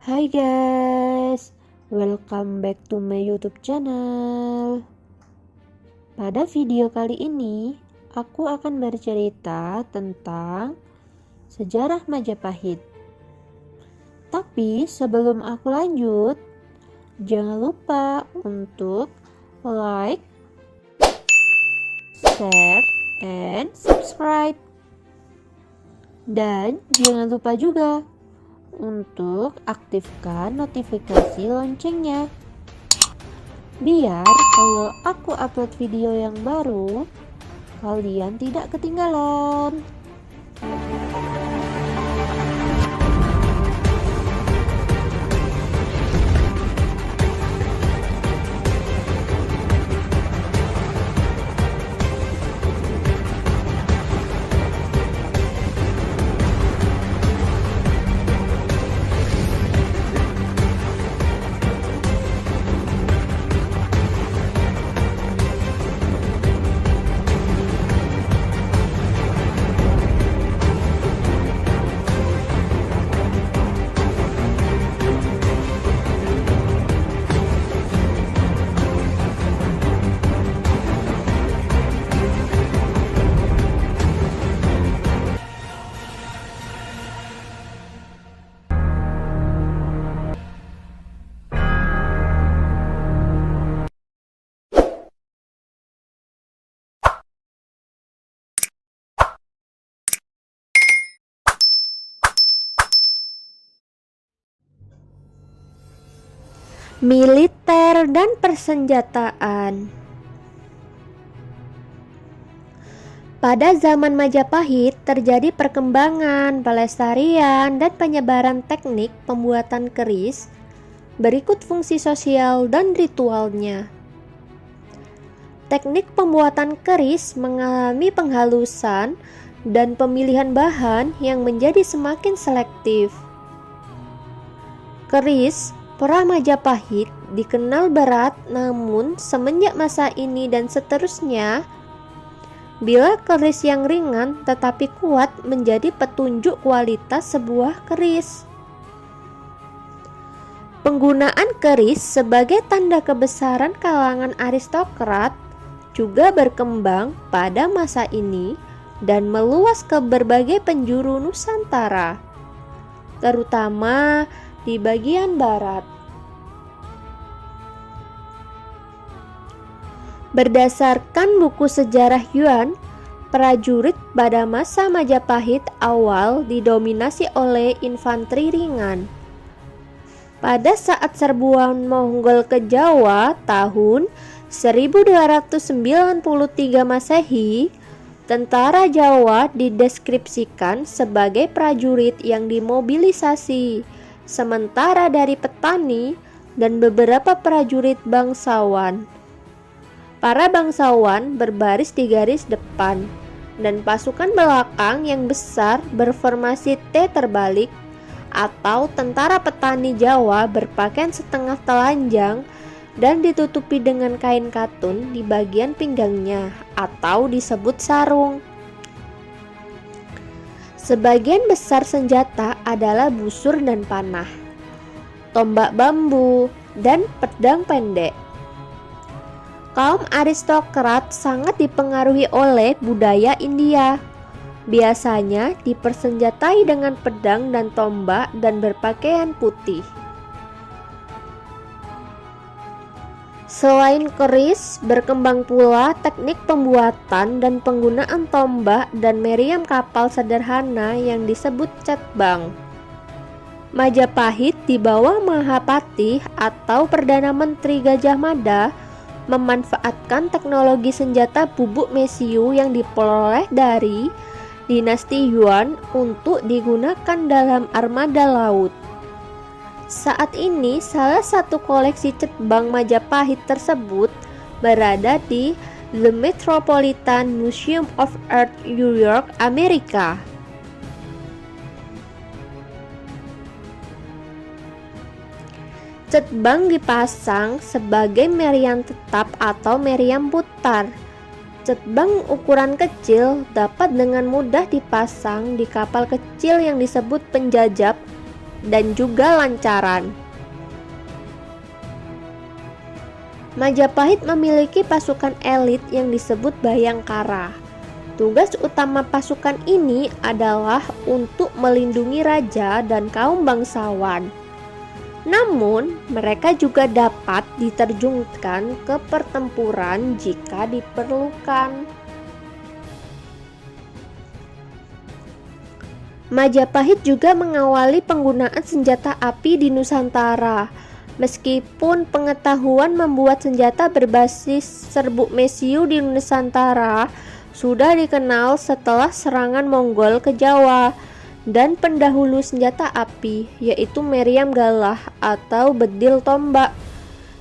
Hai guys, welcome back to my YouTube channel. Pada video kali ini, aku akan bercerita tentang sejarah Majapahit. Tapi sebelum aku lanjut, jangan lupa untuk like, share, and subscribe. Dan jangan lupa juga untuk aktifkan notifikasi loncengnya, biar kalau aku upload video yang baru, kalian tidak ketinggalan. Militer dan persenjataan. Pada zaman Majapahit terjadi perkembangan, pelestarian, dan penyebaran teknik pembuatan keris. Berikut fungsi sosial dan ritualnya. Teknik pembuatan keris mengalami penghalusan dan pemilihan bahan yang menjadi semakin selektif. Keris pra-Majapahit dikenal berat, namun semenjak masa ini dan seterusnya, bila keris yang ringan tetapi kuat menjadi petunjuk kualitas sebuah keris. Penggunaan keris sebagai tanda kebesaran kalangan aristokrat juga berkembang pada masa ini dan meluas ke berbagai penjuru Nusantara, terutama di bagian barat. Berdasarkan buku sejarah Yuan, prajurit pada masa Majapahit awal didominasi oleh infanteri ringan. Pada saat serbuan Mongol ke Jawa tahun 1293 Masehi, tentara Jawa dideskripsikan sebagai prajurit yang dimobilisasi, sementara dari petani dan beberapa prajurit bangsawan. Para bangsawan berbaris di garis depan, dan pasukan belakang yang besar berformasi T terbalik, atau tentara petani Jawa berpakaian setengah telanjang dan ditutupi dengan kain katun di bagian pinggangnya, atau disebut sarung. Sebagian besar senjata adalah busur dan panah, tombak bambu, dan pedang pendek. Kaum aristokrat sangat dipengaruhi oleh budaya India. Biasanya dipersenjatai dengan pedang dan tombak dan berpakaian putih. Selain keris, berkembang pula teknik pembuatan dan penggunaan tombak dan meriam kapal sederhana yang disebut cetbang. Majapahit di bawah Mahapati atau Perdana Menteri Gajah Mada memanfaatkan teknologi senjata bubuk mesiu yang diperoleh dari dinasti Yuan untuk digunakan dalam armada laut. Saat ini salah satu koleksi cetbang Majapahit tersebut berada di The Metropolitan Museum of Art, New York, Amerika. Cetbang dipasang sebagai meriam tetap atau meriam putar. Cetbang ukuran kecil dapat dengan mudah dipasang di kapal kecil yang disebut penjajab dan juga lancaran. Majapahit memiliki pasukan elit yang disebut Bhayangkara. Tugas utama pasukan ini adalah untuk melindungi raja dan kaum bangsawan. Namun, mereka juga dapat diterjunkan ke pertempuran jika diperlukan. Majapahit juga mengawali penggunaan senjata api di Nusantara. Meskipun pengetahuan membuat senjata berbasis serbuk mesiu di Nusantara sudah dikenal setelah serangan Mongol ke Jawa, dan pendahulu senjata api yaitu meriam galah atau bedil tombak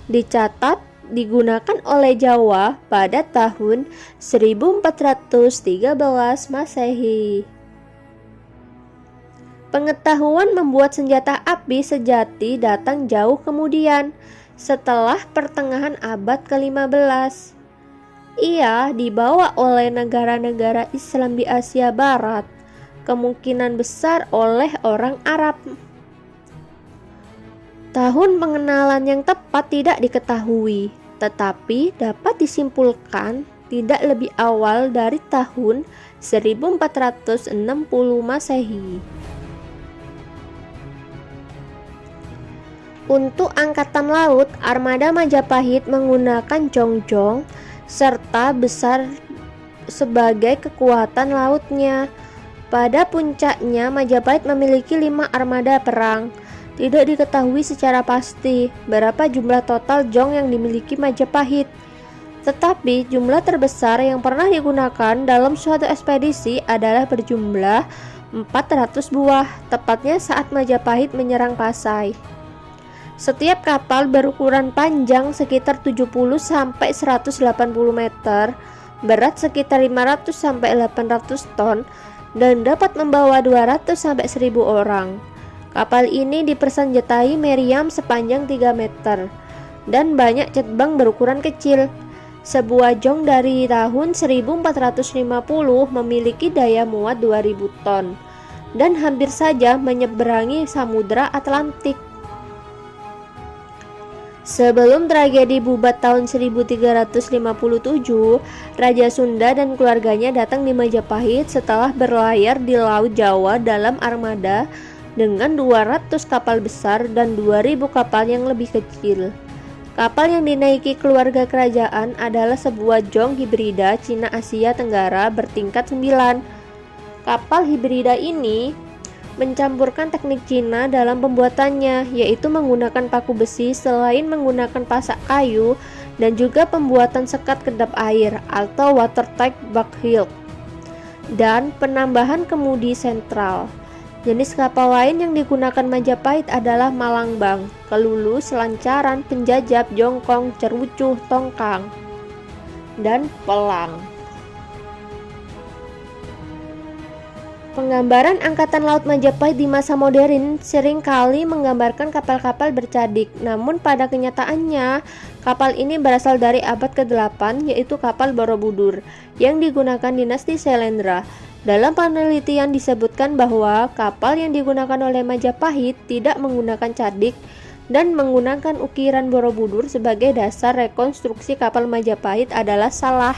dicatat digunakan oleh Jawa pada tahun 1413 Masehi. Pengetahuan membuat senjata api sejati datang jauh kemudian, setelah pertengahan abad ke-15. Ia dibawa oleh negara-negara Islam di Asia Barat, kemungkinan besar oleh orang Arab. Tahun pengenalan yang tepat tidak diketahui, tetapi dapat disimpulkan tidak lebih awal dari tahun 1460 Masehi. Untuk angkatan laut, armada Majapahit menggunakan jongjong serta besar sebagai kekuatan lautnya. Pada puncaknya, Majapahit memiliki 5 armada perang. Tidak diketahui secara pasti berapa jumlah total jong yang dimiliki Majapahit. Tetapi jumlah terbesar yang pernah digunakan dalam suatu ekspedisi adalah berjumlah 400 buah, tepatnya saat Majapahit menyerang Pasai. Setiap kapal berukuran panjang sekitar 70-180 meter, berat sekitar 500-800 ton, dan dapat membawa 200-1000 orang. Kapal ini dipersenjatai meriam sepanjang 3 meter, dan banyak cetbang berukuran kecil. Sebuah jong dari tahun 1450 memiliki daya muat 2000 ton, dan hampir saja menyeberangi Samudra Atlantik. Sebelum tragedi Bubat tahun 1357, Raja Sunda dan keluarganya datang di Majapahit setelah berlayar di Laut Jawa dalam armada dengan 200 kapal besar dan 2000 kapal yang lebih kecil. Kapal yang dinaiki keluarga kerajaan adalah sebuah jong hibrida Cina Asia Tenggara bertingkat 9. Kapal hibrida ini mencampurkan teknik Cina dalam pembuatannya, yaitu menggunakan paku besi selain menggunakan pasak kayu, dan juga pembuatan sekat kedap air atau watertight bulkhead, dan penambahan kemudi sentral. Jenis kapal lain yang digunakan Majapahit adalah Malangbang, Kelulus, Lancaran, Penjajab, Jongkong, Cerucuh, Tongkang, dan Pelang. Penggambaran Angkatan Laut Majapahit di masa modern seringkali menggambarkan kapal-kapal bercadik, namun pada kenyataannya kapal ini berasal dari abad ke-8, yaitu kapal Borobudur yang digunakan dinasti Syailendra. Dalam penelitian disebutkan bahwa kapal yang digunakan oleh Majapahit tidak menggunakan cadik dan menggunakan ukiran Borobudur sebagai dasar rekonstruksi kapal Majapahit adalah salah.